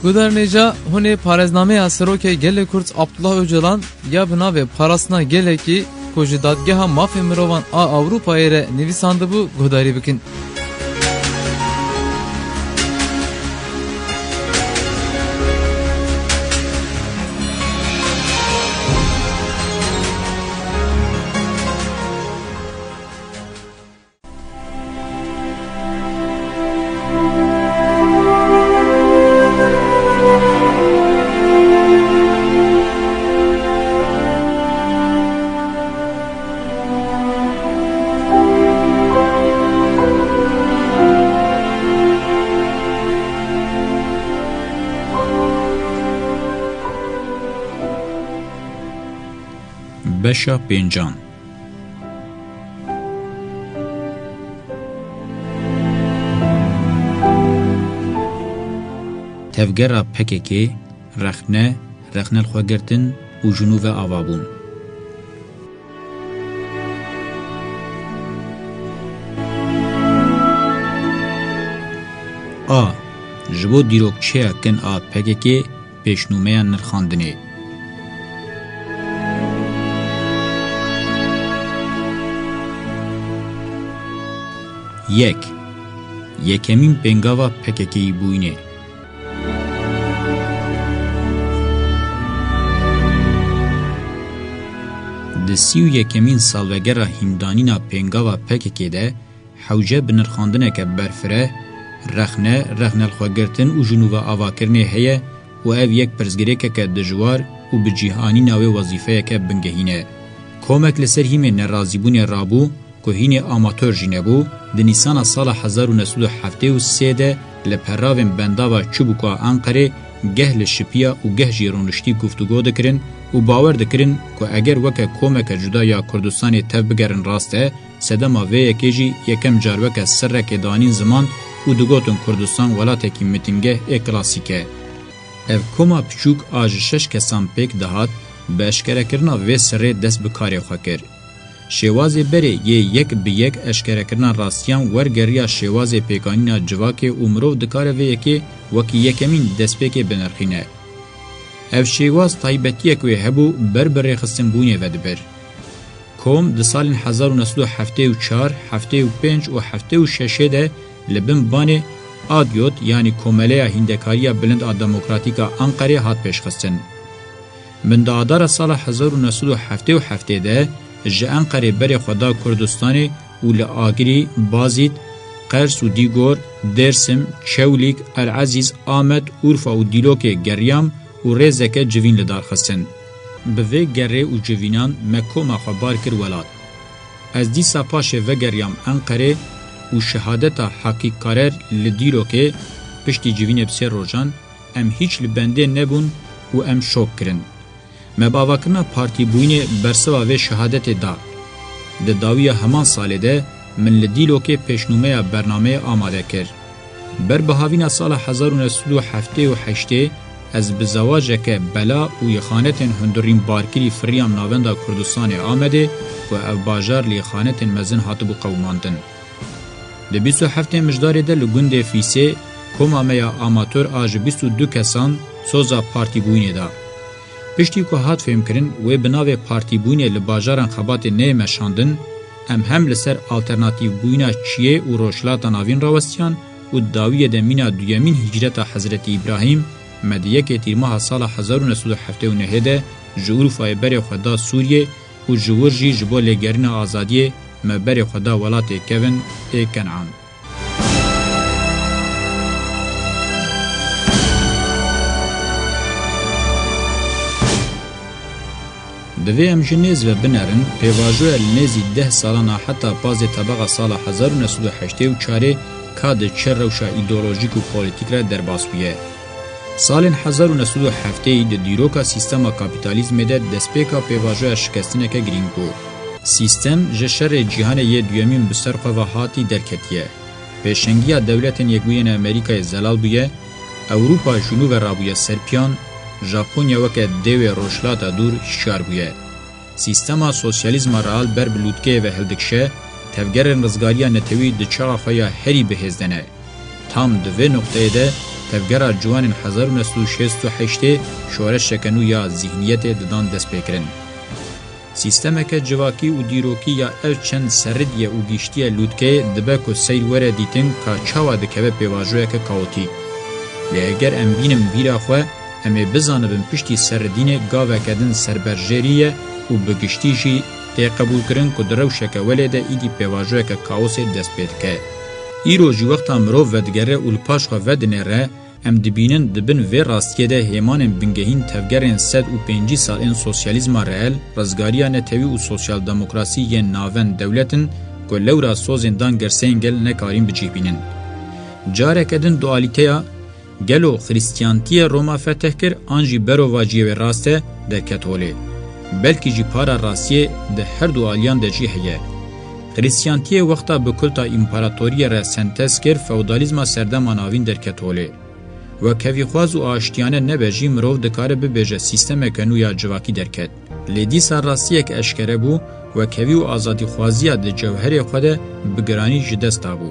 Guderneca hune parezname asroke gele Kurt Abdullah Öcalan ya bina ve parasına gele ki koji dadgeha mafya mirovan a Avrupa ere nivisandı bu godari bikin. Beşa Pêncan Tevgera PKK, rexne, rexnel xwegirtin û jinû ve avabûn. A. Ji bo dîrokçeya kin a PKK pêşnûmeya nirxandinê. Yek. Yekemîn pêngava PKK'yî bûyînê. Di sî û yekemîn salvegera hîndanîna pêngava PKK de hewce bi nirxandineke berfireh, rexne, rexnelxwegirtin û jinû ve avakirinê heye û ev yek pirsgirêkeke dijwar û bi cîhanîna wê wezîfeyeke bingehîne. Komek li ser hîmê nerazîbûnê rabû ku hînê amatör jî nebû, di Nîsana sala 1973 de li peravên bendava çubûka Enqerê geh li şipiya û geh jî rûniştî guftûgo dikirin û bawer dikirin ku eger weke komeke cuda ya Kurdistanê tev bigerin rast e, sedema vê yekê jî yekem car weke sirrekê danîn ziman û digotin Kurdistan welatekî mitîngeh ê klasîk e. Ev koma piçûk a ji 6 kesan pêk dihat, bi eşkerekirina vê sirrê dest bi karê xwe kir. Şêwazê berê yê yek bi yek eşkerekirina rastiyan wergeriya şêwazê pêkanîna civakê û mirov dikare vê yekê wekî yekemîn destpêkê binirxîne. Ev şêwaz taybetiyek wê hebû ber bi rêxistinbûnê ve dibir. Kom di salên 1974, 75 û 76 de li bin banê Adyot yanî Komeleya Hîndekariya Bilind a Demokratîk a Enqerê hat pêşxistin. Min di adara sala 1977 de ji Enqerê berê xwe da Kurdistanê û li Agirî, Bazît, Qers û Dîgor, Dêrsim, Çewlîk, Elezîz, Amed, Urfa û Dîlokê geriyam û rêzeke civîn li darxistin. Bi vê gerê û civînan me koma xwe bar kir welat. Ez dîsa paşê vegeriyam Enqerê û şehadeta Hakîk Karer li Dîlokê piştî civînê bi sê rojan, em hîç li bendê nebûn û em şok kirin. Me bavakirina partîbûyînê bersiva vê şehadetê da. Di dawiya heman salê de min li Dîlokê pêşnûmeya bernameyê amade kir. Ber bihavîna sala 1978 ez bi zawaceke bela û yexanetên hundirîn barkirî firiyam navenda Kurdistanê Amedê ku ev bajar li yexanetên mezin hatibû qewmandin. Di 27 mijdarê de li gundê Fîsê koma me ya amatör a ji 22 kesan soza partîbûyînê da. Piştî ku hat fêmkirin wê bi navê partîbûnê li bajaran xebatê neyê meşandin, em hem li ser alternatîvbûyîna çiyê û roşlata navîn rawestiyan û dawiyê de mîna duyemîn hicreta Hezretî İbrahîm me di yekê tîrmaha sala 1979 de ji Urfayê berê xwe da Sûriyê û ji wir jî ji bo lêgerîna azadiyê me berê xwe da welatê kevin ê Kenan. Divê em ji nêz ve binerin, pêvajoya li nêzî 10 salana heta pazê tebeqa sala 1984 ka di çi rewşa îdeolojîk û polîtîk re derbas bûye. Salên 1970 di dîroka sîstema kapîtalîzmê de destpêka pêvajoya şikestineke girîng bû. Sîstem ji şerê cîhanê yê duyemîn bi ser xwe ve hatî derketiye. Pêşengiya dewletên Yekbûyîna Amerîkayê zelal bûye, Ewropa jinû ve rabûye serpiyan, Japonya weke devê roşlata dûr hişyar bûye. Sîstema sosyalîzma real ber bi lûtkeyê ve hildikşe, tevgerên rizgariya netewî di çaxa xwe ya herî bihêzdene. Tam di vê nokteyê de tevgera ciwanên 1968 şoreş şekenu ya zihniyetê didan destpêkirin. Sîstemeke civakî û dîrokî ya ev çend seridiye û gîştiye lûtkeyê dibe ku seyr were dîtin ka çawa dikeve pêvajoyeke kaotîk. Lê eger em bînin bîra xwe, em ê bizanibin piştî seridînê gaveke din serberjêrî ye û bi giştî jî tê qebûlkirin ku di rewşeke welê de îdî pêvajoyeke kaosê dest pê dike. Îro jî wexta mirov vedigere û li paş xwe vedinêre, em dibînin dibin vê rastiyê de hêmanên bingehîn tevgerên 150 salên sosyalîzma reel, rizgariya netewî û sosyaldemokrasî yên navend dewletin ku lewra sozên dan gerseyên gel nekarîn bicîbînin. Careke din dualîteya gelo xrîstiyantiyê Roma feteh kir an jî berova ciyê wê rast e derket holê. Belkî jî para rastiyê di her du aliyan de jî heye. Xrîstiyantiyê wexta bi kulta împaratoriyê re sentez kir feodalîzma serdema navîn derket holê. Wekevîxwaz û aştiyane nebe jî mirov dikare bibêje sîstemeke nû ya civakî derket. Lê dîsa rastiyek eşkere bû, wekevî û azadîxwaziya di cewherê xwe de bi giranî ji dest dabû.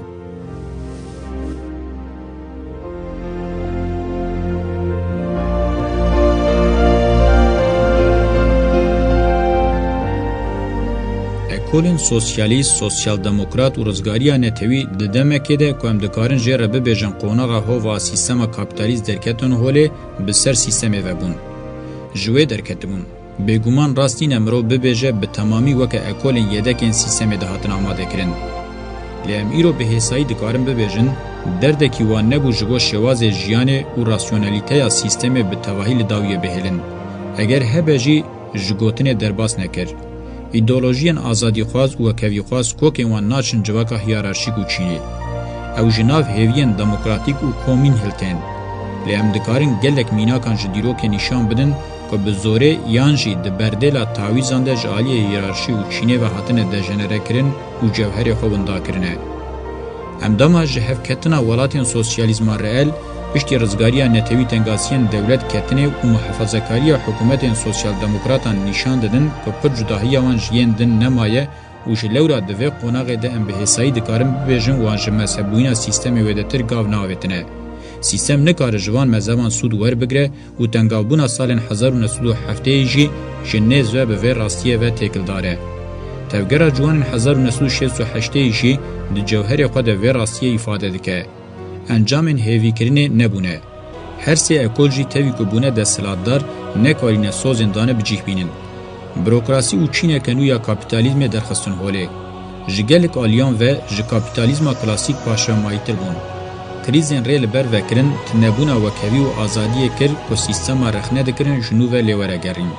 Ekolên sosyalîst, sosyaldemokrat û rizgariya netewî di demekê de ku em dikarin jê re bibêjin qonaxa hova sîstema kapitalîst derketin holê bi ser sîstemê vebûn. Ji wê derketibûn. Bêguman rastîne mirov bibêje bi temamî weke ekolên yedekên sîstemê de hatin amadekirin. Lê em îro bi hêsayî dikarin bibêjin, derdekî wan nebû ji bo şêwazê jiyanê û rasyonalîteya sîstemê bi tevahî li dawiyê bihêlin. Eger hebe jî ji gotinê derbas nekir. Îdeolojiyên azadîxwaz û wekevîxwaz kokên wan naçin civaka hiyerarşîk û çînî. Ew ji nav hêviyên demokratîk û komîn hiltên. Lê em dikarin gelek mînakan ji dîrokê nîşan bidin ku bi zorê yan jî di berdêla tawîzan de ji aliyê hiyerarşî û çînê ve hatine dejenerekirin û cewherê xwe windakirine. Em dema ji hevketina welatên sosyalîzma reel piştî rizgariya netewî tengasiyên dewlet ketinê û muhefazekariya hikûmetên sosyaldemokratan nîşan didin ku pir cudahiya wan ji yên din nemaye û ji lewra di vê qonaxê de em bi hêsayî dikarin bibêjin wan ji mezhebbûyîna sîstemê wê de tir gav navêtine. Sîstem nikare ji van mezheban sûd werbigire û tengavbûna salên 1907 jî ji nêz ve bi vê rastiyê ve têkildar e. Tevgera ciwanên 1968 jî di cewherê xwe de vê rastiyê îfade dike. Encamên hêvîkirinê nebûne. Her sê ekol jî tevî ku bûne desthilatdar nekarîne sozên dane bicîhbînin. Bürokrasî û çîneke nû ya kapîtalîzmê derxistin holê. Ji gelek aliyan ve ji kapîtalîzma klasîk paşemayîtir bûn. Krîzên rê li ber vekirin, tinebûna wekevî û azadiyê kir ku sîstema rexne dikirin ji nû ve lê weregerîn.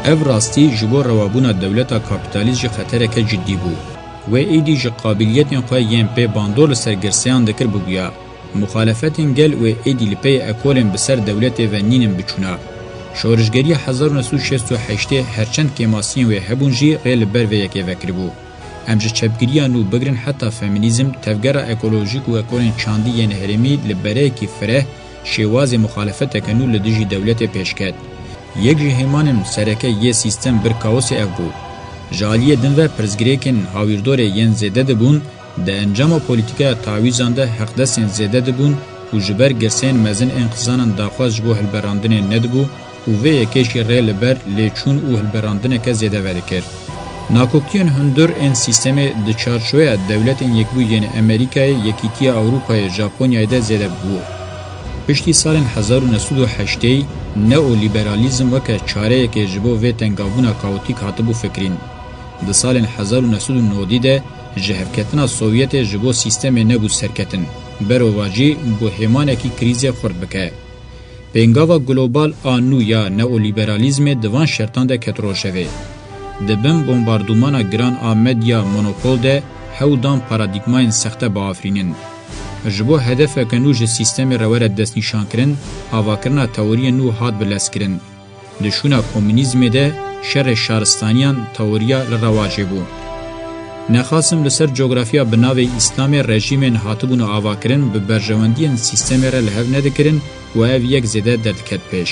Ev rastî ji bo rewabûna dewleta kapîtalîst jî xetereke ciddî bû. Wê êdî ji qabiliyetên xwe yên pê bandor li ser girseyan dikir bibûya. Muxalefetên gel wê êdî li pê ekolên bi ser dewletê ve nînin biçûna. Şorijgeriya 1968 herçend kêmasiyên wê hebûn jî rê li ber vê yekê vekiribû. Em ji çepgiriya nû bigirin heta feminîzm, tevgera ekolojîk û ekolên çandî yên herêmî li bereyekî fireh şêwazê muxalefeteke nû li dijî dewletê pêşket. Yek ji hêmanên sereke yê sîstem bir kaosê ev bû. Ji aliyê din ve pirzgirêkên hawîrdorê yên zêde dibûn, di encama polîtîkaya tawîzan de heqdestên zêde dibûn û ji ber girseyên mezin ên xizanan daxwaz ji bo hilberandinê nedibû û vê yekê jî rê li ber lêçûn û hilberandineke zêde vedikir. Nakokiyên hundir ên sîstemê di çarçoya dewletên Yekbûyî Amerîkayê, Yekîtiya Ewropayê, Japonyayê de zêde bû. Piştî salên 1908 neoliberalizm weke çareyekê ji bo vê tengavbûna kaotîk hatibû fikrîn. Di salên 1990 de ji hevketina Sovyetê ji bo sîstemê nebû serketin. Berova jî bu hêmanekî krîzê xurt bike. Pêngava global a nû ya neoliberalizmê di van şertan de ket rojevê. Di bin bombardûmana giran a medya monopol de hewdan paradigmayên sexte biafrînin. Ji bo hedefeke nû ji sîstemê re were destnîşankirin, avakirina teoriyên nû hat bilezkirin. Di şûna komünîzmê de şerê şaristaniyan teoriya li rewacê bû. Nexasim li ser coğrafiya bi navê İslamê rejîmên hatibûna avakirin bi berjewendiyên sîstemê re li hev nedikirin û ev yek zêde derdiket pêş.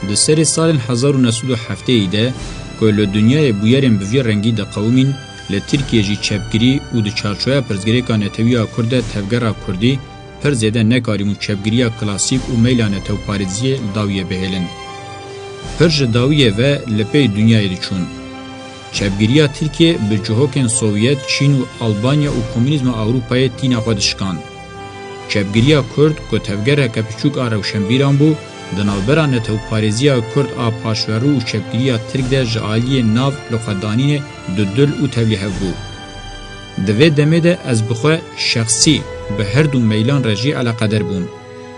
د سری سال 1907 ده که له دنیای بویرین بوی رنگی ده قومین له ترکیه جی چپگیری و د چارچویا پرزگری که نتویا کرده تفگرا کردی پر زیده نکاریمو چپگیریا کلاسیک و میلان تو پارزیه داویه بهلن. پر جداویه و لپی دنیای دی چون. چپگیریا ترکیه به جهوکن سوویت، چین و آلبانیا و کمونیزم اروپای تینا خودشکان. چپگیریا کرد که تفگره که پیچوک آروشنبیران بو، دنالبرا نتو پارزیا کرد آ پاشورو و چپگیریا ترک ده جعالی ناو لخدانین دل و تولیه بو. دوی دمه ده از بخواه شخصی به هر دو میلان رجی علاقه در بوم.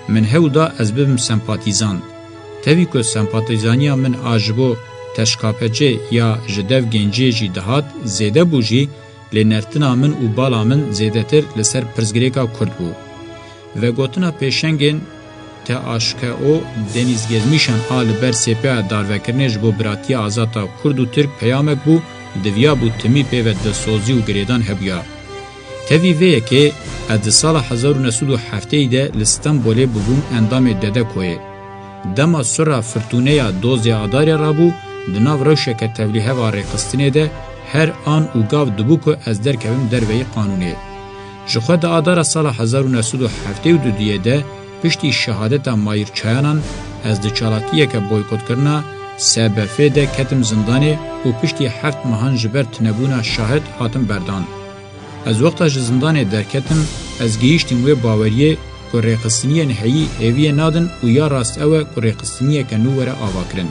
من هول دا از ببم سمپاتیزان. تاوی که سمپاتیزانیا من آجبو تشکاپجه یا جدو گنجی جی دهات زیده بو جی لنرتنا من و بالا من زیده تر لسر پرزگریکا کرد بو. و گوتنا پیشنگین تا آشکه او دنیزگزمیشان آل بر سپه داروکرنه جبو براتی آزاتا کرد و ترک پیامک بو دویا بو تمی پیوه دسوزی و گریدان هبیا. تاوی ویه که از سال 1907 ده لستنبوله ببون اندام دده کوه. دما سرا فرتونه دوزی آداری رابو دناو روشه که تولیه و ریقستینه ده هر آن او گاو دبو که از در کبیم در وی قانونه. جخواه ده آدار سال 1972 دیه ده پشتی شهادت مایر چایانان از ده چالاکیه که بویکوت کرنا سبفه ده کتم زندانه و پشتی 7 ماهان جبر تنبونا شاهد حاتم بردان. از وقتا زندانه در کتم از گیشتیم و باوریه که ریقستینیه نهایی هیویه نادن و یا راست اوه که ریقستینیه که نووره آوا کرن.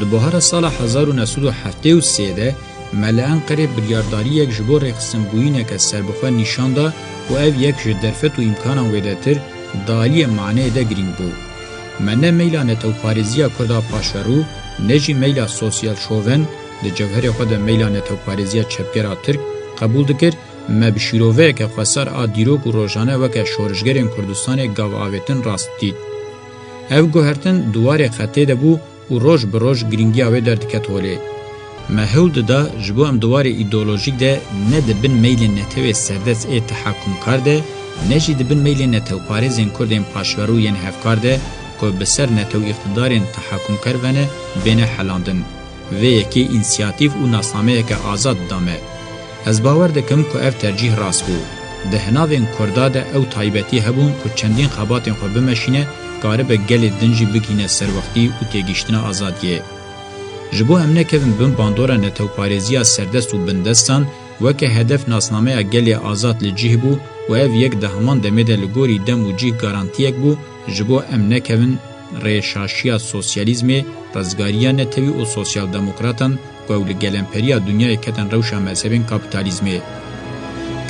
د بهار سال 1973 ده ملعن قریب بریارداری یک جبور ریقستن بوینه که سربخواه نشان ده و او یک جدرفت و امکانان ویده تر دالی معنی ده گرینگ بو. منه میلا نتو پارزیا کرده پاشورو نجی میلا سوسیال شوون ده جوهر خود میلا نتو پارزیا چپگرا ترک قبول دکر مبشیروه که خسار آدیروک و روژانه و که شورشگرین کردستان گاو آویتن راست دید. او گوهرتن دوار خطه ده بو و روش به روش گرینگی آوه در دکت هوله. مهول ده جبو ام دوار ایدولوژیک ده نه ده بن میل نتوی سردس ای تحکم کرده نجی ده بن میل نتو پارزین کردین پاشورو ین هفکار ده که بسر نتو اقتدارین تحکم کرونه بین حلاندن و یکی انسیاتیف و ناسنامه که آزاد دامه. از باور دکم که اف ترجیح راست بو. ده هناوین کرده ده او تایبتی هبون که چندین خباتین خو بمشینه کاره به گل دنجی بگینه سر وقتی و تیگیشتن آزادیه. جبو هم نکوین بن باندورا نتو پارزیا سردست و بندستان وکه هدف ناسنامه گل آزاد لجیه بو و او یک دهمان دمیده لگوری دم و جیه گارانتیک بو جبو هم نکوین ریشاشیا سوسیالیزمی رزگاریا نتوی و سوسیال دموکراتان و لگل امپریا دنیای کتن روشا مذهبین کابیتالیزمی.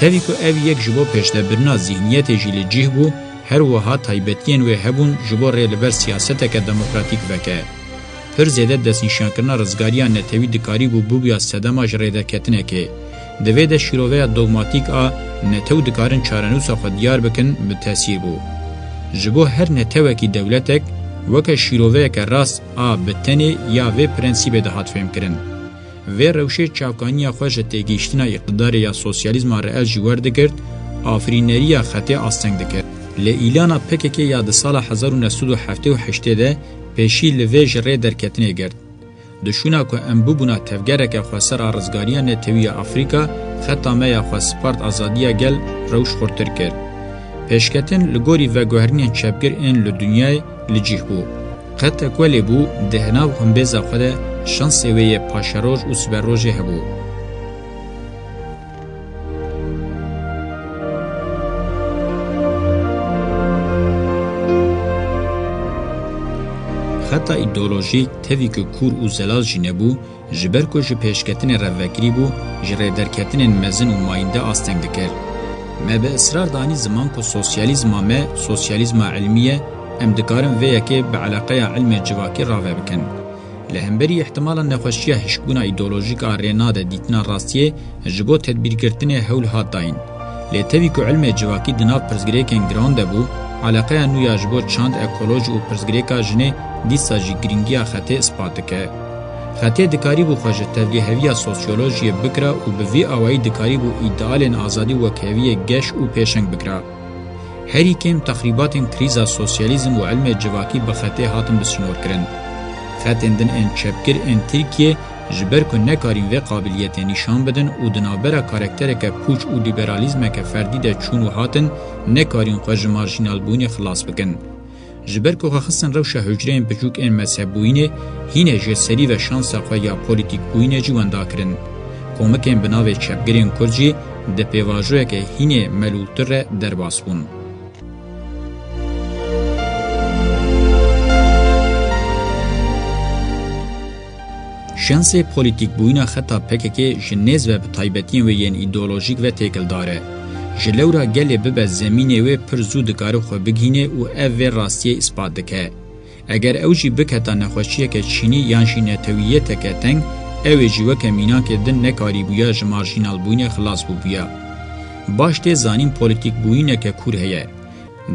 تاوی که او یک جبو پیشده برنا ذهنیت جیل جیه بو هر وها تایبتین و هبون جبو ریلبر سیاسته که دموکراتیک وکه. پر زیده دستنشان کرنا رزگاریا نتوی دکاری بو بیا صدما جریده کتنه که دوی ده شیروه دوگماتیک آ نتو دکارن چارنوسا خود دیار بکن به تاثیر بو. جبو هر نتوکی دولتک وکه شیروه که راست آ بتنه یا وی پرنسیب ده هات فهم کرن. وی روشه چاوکانی خوش تیگیشتنا اقتدار یا سوسیالیزم رئال جوار دکرد آفرینری خطی آستنگ دکرد. لئیلانا پککی یاد سال 1978 ده پیشی لویج ری درکتنه گرد. دشونا که امبو بنا تفگره که خواستر آرزگاریا نتوی افریقا خطا میا خواستپارت آزادیا گل روش خورتر کرد. پیشکتن لگوری و گوهرنین چپگر این لدنیای لجیح بو. خطا کولی بو دهناو هم بیزا خوده شانسی وی پاشروج و سبروجه هبو. خطا ایدئولوژیک تاوی که کور و زلال جی نبو جبر که جی پیشکتن روکری بو جره درکتن مزن و ماینده آستنگ دکر. ما به اصرار دانی زمان که سوسیالیزم علمیه ام دکارم ویه که به علاقه علم جواکی راوه بکن. لهمبری احتمالا نخوشیه هشکونا ایدئولوژیک آرینا ده دیتنا راستیه جبو تدبیر گرتن هول هات داین. لیتاوی که علم جواکی دناف پرزگریکن گرانده بو علاقه نویا جبو چاند اکولوژی و پرزگریکا جنه دیسا جی گرینگیا خطه اثبات که. خطه دکاری بو خوش توجیهوی سوسیولوژی بکرا و به وی آوایی دکاری بو ایدئال آزادی و کهوی گش و پیشنگ بکرا. هری کم تخریبات کریزا سوسیالیزم و علم جواکی به خطه هاتم بسنور کرن. خطه دن ان چپگر ان ترکیه جبر کو نکارین و قابلیت نشان بدن و دنابرا کاراکتر که پوچ و لیبرالیزم که فردی ده چون و هاتن نکارین خوش مارجینال بوین خلاص بکن. جبر کو خصن روش حجره بجوک ان مذهب بوینه هینه جسری و شانس خو یا پولیتیک بوینه جواندا کرن. کومکن بناوی چپگرین کرجی ده پیواژوی که هینه ملوتر درباس بون. شانس پولیتیک بوینا خطا پکه جنیز و بتایبتین و ین ایدئولوژیک و تکل داره. جلورا گله به زمینه و پر زود کارو خو بگینه و او راستی اثبات دکه. اگر اوجی بکتا نخوشیه که چینی یانشی نتوییت که تنگ اوجی و کمینان که دن نکاری بویا جمارجینال بوینه خلاص بویا. باشته زانین پولیتیک بوینه که کور هیه.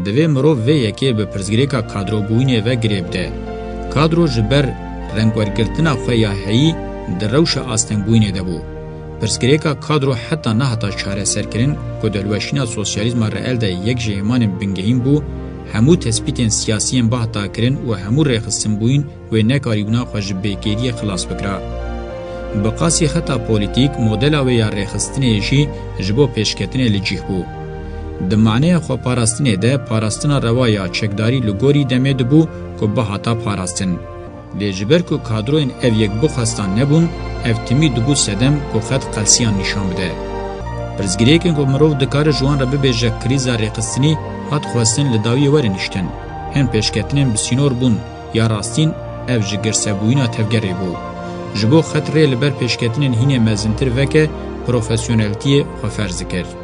دوی مرو و یکی به پرزگریکا کادرو بوینه و گریب ده. کادرو جبر رنگورگرتنا خویا هی در روش آستنگ بوینه ده بو. پرسکریکا کادرو حتی نه حتی چاره سرکرین که دلوشینا سوسیالیزم رئل ده یک جهمان بنگهیم بو همو تثبیتین سیاسیین با حتی کرن و همو ریخستن بوین و نکاریبنا خوش بیگیری خلاص بکرا. بقاسی خطا پولیتیک مدل و یا ریخستن ایشی جبو پیشکتن لجیح بو. د معنی خو پاراستنه ده پاراستنا روایا چکداری لگوری دمه ده بو که با حتی پاراستن. لجبر کو کادروین اف یک بخواستان نبون اف تمی دبو سدم کو خط قلسیان نشان بده. پرزگریکن کو مرو دکار جوان را ببیجه کریزا ریقستنی هات خواستن لداوی ورنشتن. هن پیشکتنین بسینور بون یا راستین اف جگرسه بوینا تفگری بو. جبو خط ری لبر پیشکتنین هینه مزنتر وکه پروفیسیونالتی خفرز کرد.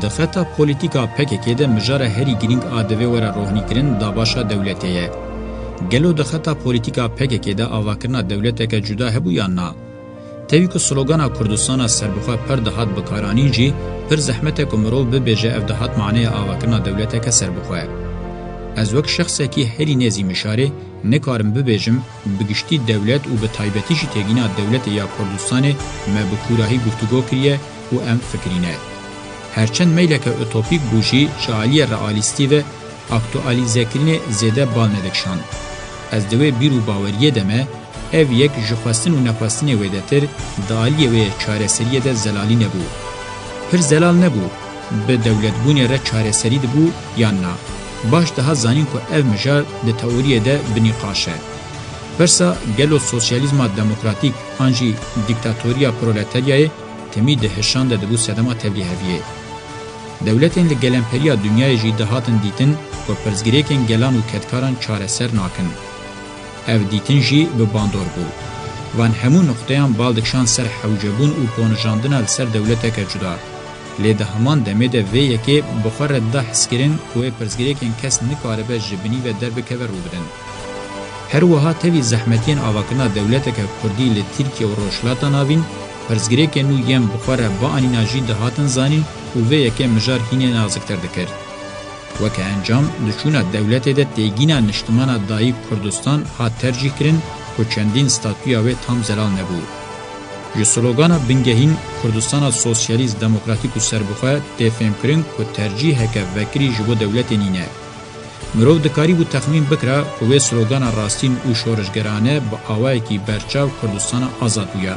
دخطا پولیتیکا پکه ده مجاره هری گرینگ آدوه ورا روحنی کرن داباشا دولتیه. گلو دخطا پولیتیکا پکه ده آواکرنا دولته که جدا هبو یا نا. تاوی که سلوگانا کردستانا سربخواه پر دهات بکارانی جی پر زحمته که مرو ببیجه اف دهات معنی آواکرنا دولته که سربخواه. از وقت شخصه که هری نیزی مشاره نکارم ببیجم بگشتی دولت و به تایبتیشی تگینا دولت یا کردستان ما بکوراهی گفتگو کریه و ام فکرینه. هرچند میله که اوتوپیک بوشی شعالی رئالیستی و اکتوالیزه کرنه زیده بال ندکشان. از دوی بیرو باوریه دمه او یک جخواستن و نخواستن ویدتر دالیه و چاره سریه ده زلالی نبو. پر زلال نبو به دولت بونه را چاره سری دبو یا نه. باش ده زانین که او مجال ده تئوریه ده بنیقاشه. پرسا گلو سوسیالیزم دموکراتیک آنجی دیکتاتوریا پرولتاریای تمی ده هشان ده دبو سدما تبلیغیه. دولتین لگلمپریا دنیای جی دهاتن دیتن و پرزگریکن گلان و کدکاران چاره سر ناکن. او دیتن جی به باندور بو. وان همون نقطهان بالدکشان سر حوجبون و پونجاندن سر دولته که جدا. لیده همان دمه ده ویه که بخار ده حسکرین که پرزگریکن کس نکاره به جبنی و درب که رو بدن. هر وها تاوی زحمتین آواکرنا دولته که کردی لترکیه و روشلاتا ناوین پرزگریک نو یم بخوره با آنی ناجی دهاتن زانین و وی یکی مجار هینه نازکتر دکر. وکه انجام دچونا دولت ده تیگینا نشتمانا دایی کردستان ها ترجیح کرن که چندین ستاتویا و تام زلال نبو. جو سلوگانا بنگهین کردستان سوسیالیست دموکراتیک و سربخواه تفهم کرن که ترجیح که وکری جبو دولت نینه. مرو دکاری بو تخمین بکره که وی سلوگانا راستین و شورشگرانه با آوائی که برچاو کردستان آزاد بویا.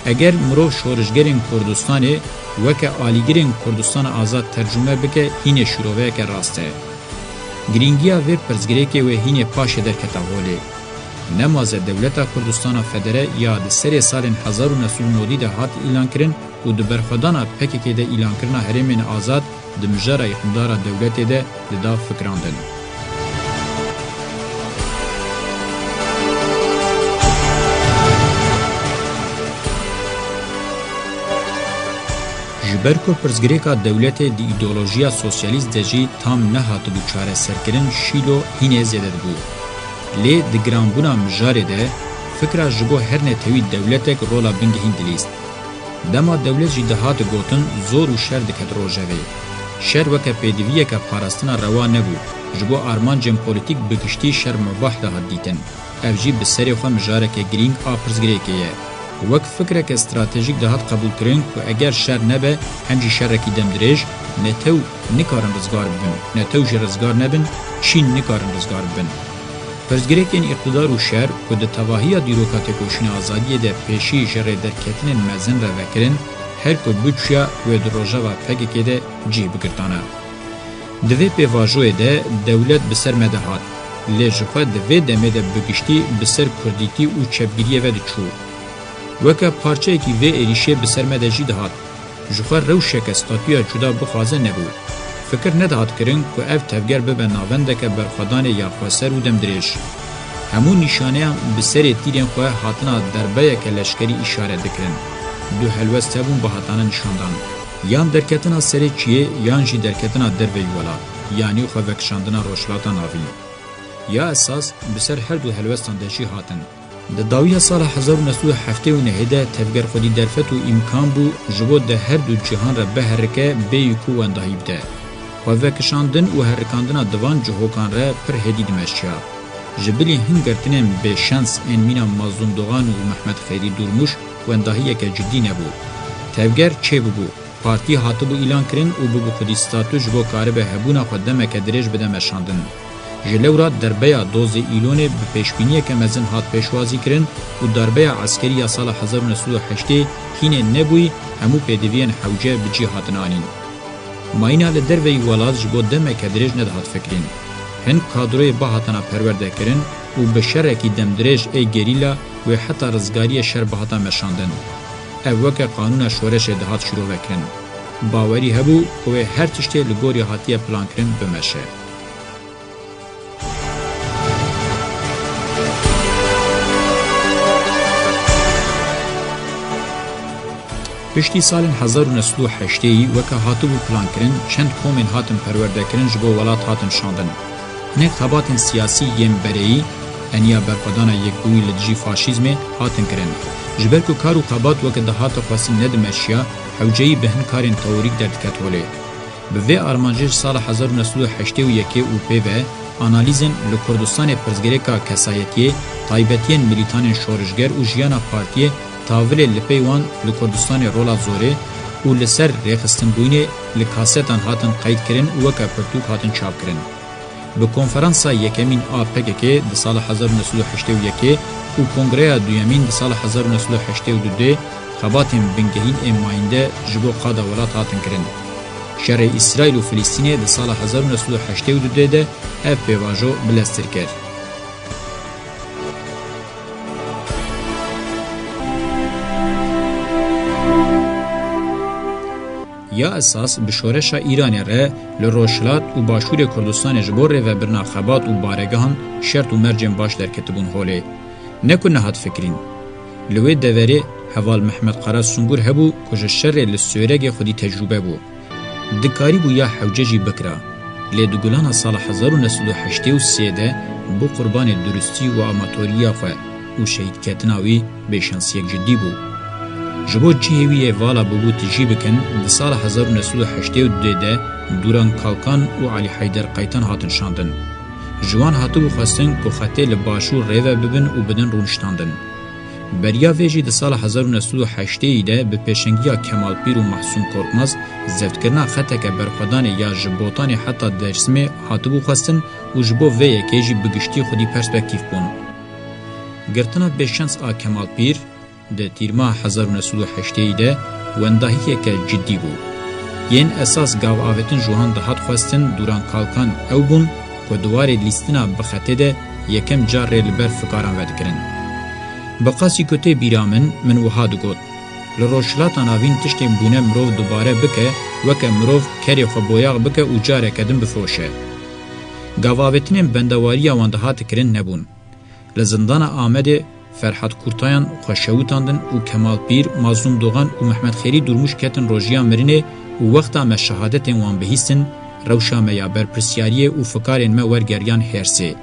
اگر مرو شورشگرین کردستانه وکه آلیگرین کردستان آزاد ترجمه بکه هینه شروعه که راسته. گرینگیا و پرزگریکه و هینه پاشه در کتاغوله. نماز دولتا کردستان فدره یا ده سری سال 1990 ده هات اعلان کرن و ده برخودانا پکه که ده اعلان کرنا حرمین آزاد ده مجاره اقدار دولت ده دا فکراندن. جبرکو پرزگریکا دولت دی ایدئولوژیا سوسیالیست دجی تام نهات بو چاره سرکرن شیلو هینه زیده بو. لی دی گرانبونا مجاره ده فکر جبو هر نتوی دولتک رولا بنگهین دلیست. دما دولت جی دهات گوتن زور و شر دکت روژوی. شر وکه پیدویه که پاراستنا روا نبو، جبو آرمان جم پولیتیک بگشتی شر مباح دهات دیتن. افجی بسری خو مجاره که گرینگ آپرزگری که یه. وک فکره که استراتژیک دهات قبول کرن و اگر شر نبه همجی شر کی دم دریج نتو نکارن رزگار ببن، نتو جی رزگار نبن، چین نکارن رزگار ببن. پرزگری که این اقتدار و شر که ده تواهی دیروکات کوشن آزادی ده پیشی جره درکتن مزن را وکرن هر کو بچیا و دروژه و پگی ده جی بگرتانه. دوی پیواجوی ده دولت بسر مدهات. لجفا دوی دمه ده بگشتی بسر کردیتی و چپگیریه و ده چو. وکه پارچه کی وی ایریشه بسر مدجی دهات. جفا روشه که ستاتویا جدا بخوازه نبو. فکر ندهات کرن که اف تفگر ببن ناونده که برخدان یا خواسر و دم دریش. همون نشانه هم بسر تیرین خواه حاطنا دربایه که لشکری اشاره دکرن. دو حلوست هبون با حاطنا نشاندان. یان درکتنا سر چیه یان جی درکتنا دروی ولا. یعنی خواه وکشاندنا روشلاتا ناوی. یا اساس بسر هر دو حلوستان دشی حاطن. د داویه سال 1979 ده تفگر خودی درفت و امکان بو جبو ده هر دو جهان را به حرکه به یکو اندهیب ده. و وکشاندن و حرکاندن دوان جهوکان را پر هدید مشیا. جبلی هنگرتنم به شانس این مینا مظلوم دوغان و محمد خیری دورموش و اندهیه که جدی نبو. تفگر چه بو؟ پارتی هاتبو اعلان کرن و بو خودی ستاتو جبو کاره به هبونا خود دمه که درج بده مشاندن. جلورا دربیا دوز ایلونه به پیشبینیه که مزن هات پیشوازی کرن و دربیا عسکری سال 1908 هینه نبوی همو پیدوین حوجه بجی هاتنانین. ماینا لدروی ولاد جبو دمه که درج ندهات فکرین. هن کادروی با هاتنا پرورده کرن و به شرکی دم درج ای گریلا و حتی رزگاری شر با هاتا مشاندن. اوکه قانون شورش دهات شروع وکرن. باوری هبو و هر تشتی لگوری هاتیه پلان کرن بمشه. پشتی سال 1908 وکه هاتو پلان کرن چند قومین هاتن پرورده کرن جبو ولات هاتن شاندن. هنک خباتن سیاسی یم برئی انیا برپدان یک گوی لدجی فاشیزم هاتن کرن. جبرکو کارو خبات وکه ده هاتو خواستن ندمشیا حوجهی بهن کارین تاوریک دردکت ولی. به وی آرمانجر سال 1908 و پیوه آنالیزن لکردستان پرزگریکا کسایتیه تایبتین ملیتان شورشگر و جیانا پارتیه تاول لپیوان لکردستان رولا زوره و لسر ریخستن بوینه لکاستان هاتن قید کرن و وکا پرتوک هاتن چاپ کرن. به کنفرانسا یکمین آپگه ده سال 1981 و کنگره دویمین ده سال 1982 خباتن بنگهین اماینده جبو قادا ولات هاتن کرن. شر اسرائیل و فلسطین ده سال 1982 ده اف پیواجو بلستر کرد. یا اساس بشورش ایرانی ره لروشلات و باشور کردستان جبور و برنا خبات و بارگهان شرط و مرجم باش در کتبون هوله. نکن نهاد فکرین. لوی دوره حوال محمد قراز سنگور هبو کج شر لسویرگ خودی تجربه بو. دکاری بو یا حوججی بکرا. لیدگولان سال 1983 ده بو قربان درستی و آماتوریا خواه و شهید کتناوی بیشانسیک جدی بو. جبو جیوی والا ببو تجی بکن ده سال 1982 ده دوران کالکان و علی حیدر قیتان هاتن شاندن. جوان هاتو بخواستن که خطه لباشور ریوه ببن و بدن رونشتاندن. بریا ویجی ده سال 1908 ده به پیشنگیا کمال پیر و محسون کورکماز زفت کرنا خطه که برخدان یا جبوتان حتی درسمه هاتو بخواستن و جبو ویه که جی بگشتی خودی پرسپکتیف بون. گرتنا بشنس آ کمال پیر ده تیرما 1908 ده وندهیه که جدی بو. ین اساس گاو آوتن جوهان دهات خواستن دوران کالکان او بون که دوار لیستنا بخطه ده یکم جار ریلبر فکاران ود کرن. بقاسی کته بیرامن من وحاد گود. لروشلاتان آوین تشتی بونه مروف دوباره بکه وکه مروف کری خبویاغ بکه و جاره کدن بفروشه. گاو آوتنین بندواری واندهات کرن نبون. لزندان آمده فرحت کورتایان خوشوتاندن و کمال پیر مظلوم دوغان و محمد خیری دورموش کتن روژیا مرینه و وقتا ما شهادت وان بهیستن روشا ما یا برپرسیاریه و فکارین ما ورگریان هرسه.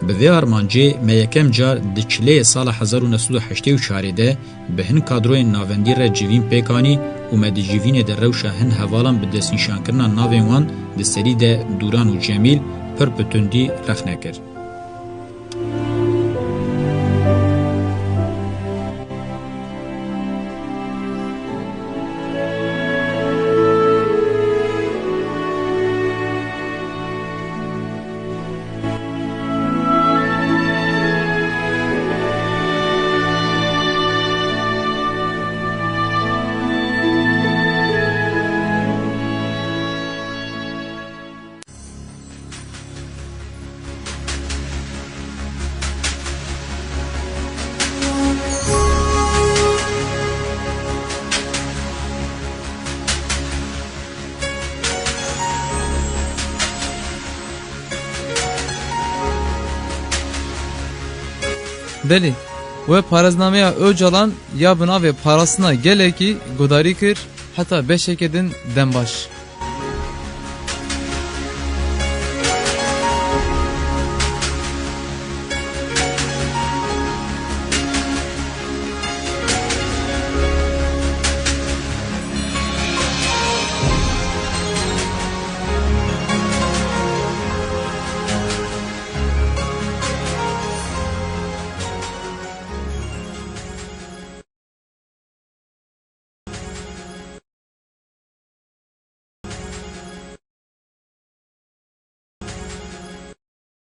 Bi vê armancê me yekem car di çileyê sala 1984 de bi hin kadroyên navendî re civîn pêkanî û me di civînê de rewşa hin hevalan bi destnîşankirina navên wan di serî de Duran û Cemîl pir bi tundî rexne kir. Belê, we parêznameya Öcalan ya bina ve parasına gelekî gudarî kir heta beşekê din dembaş.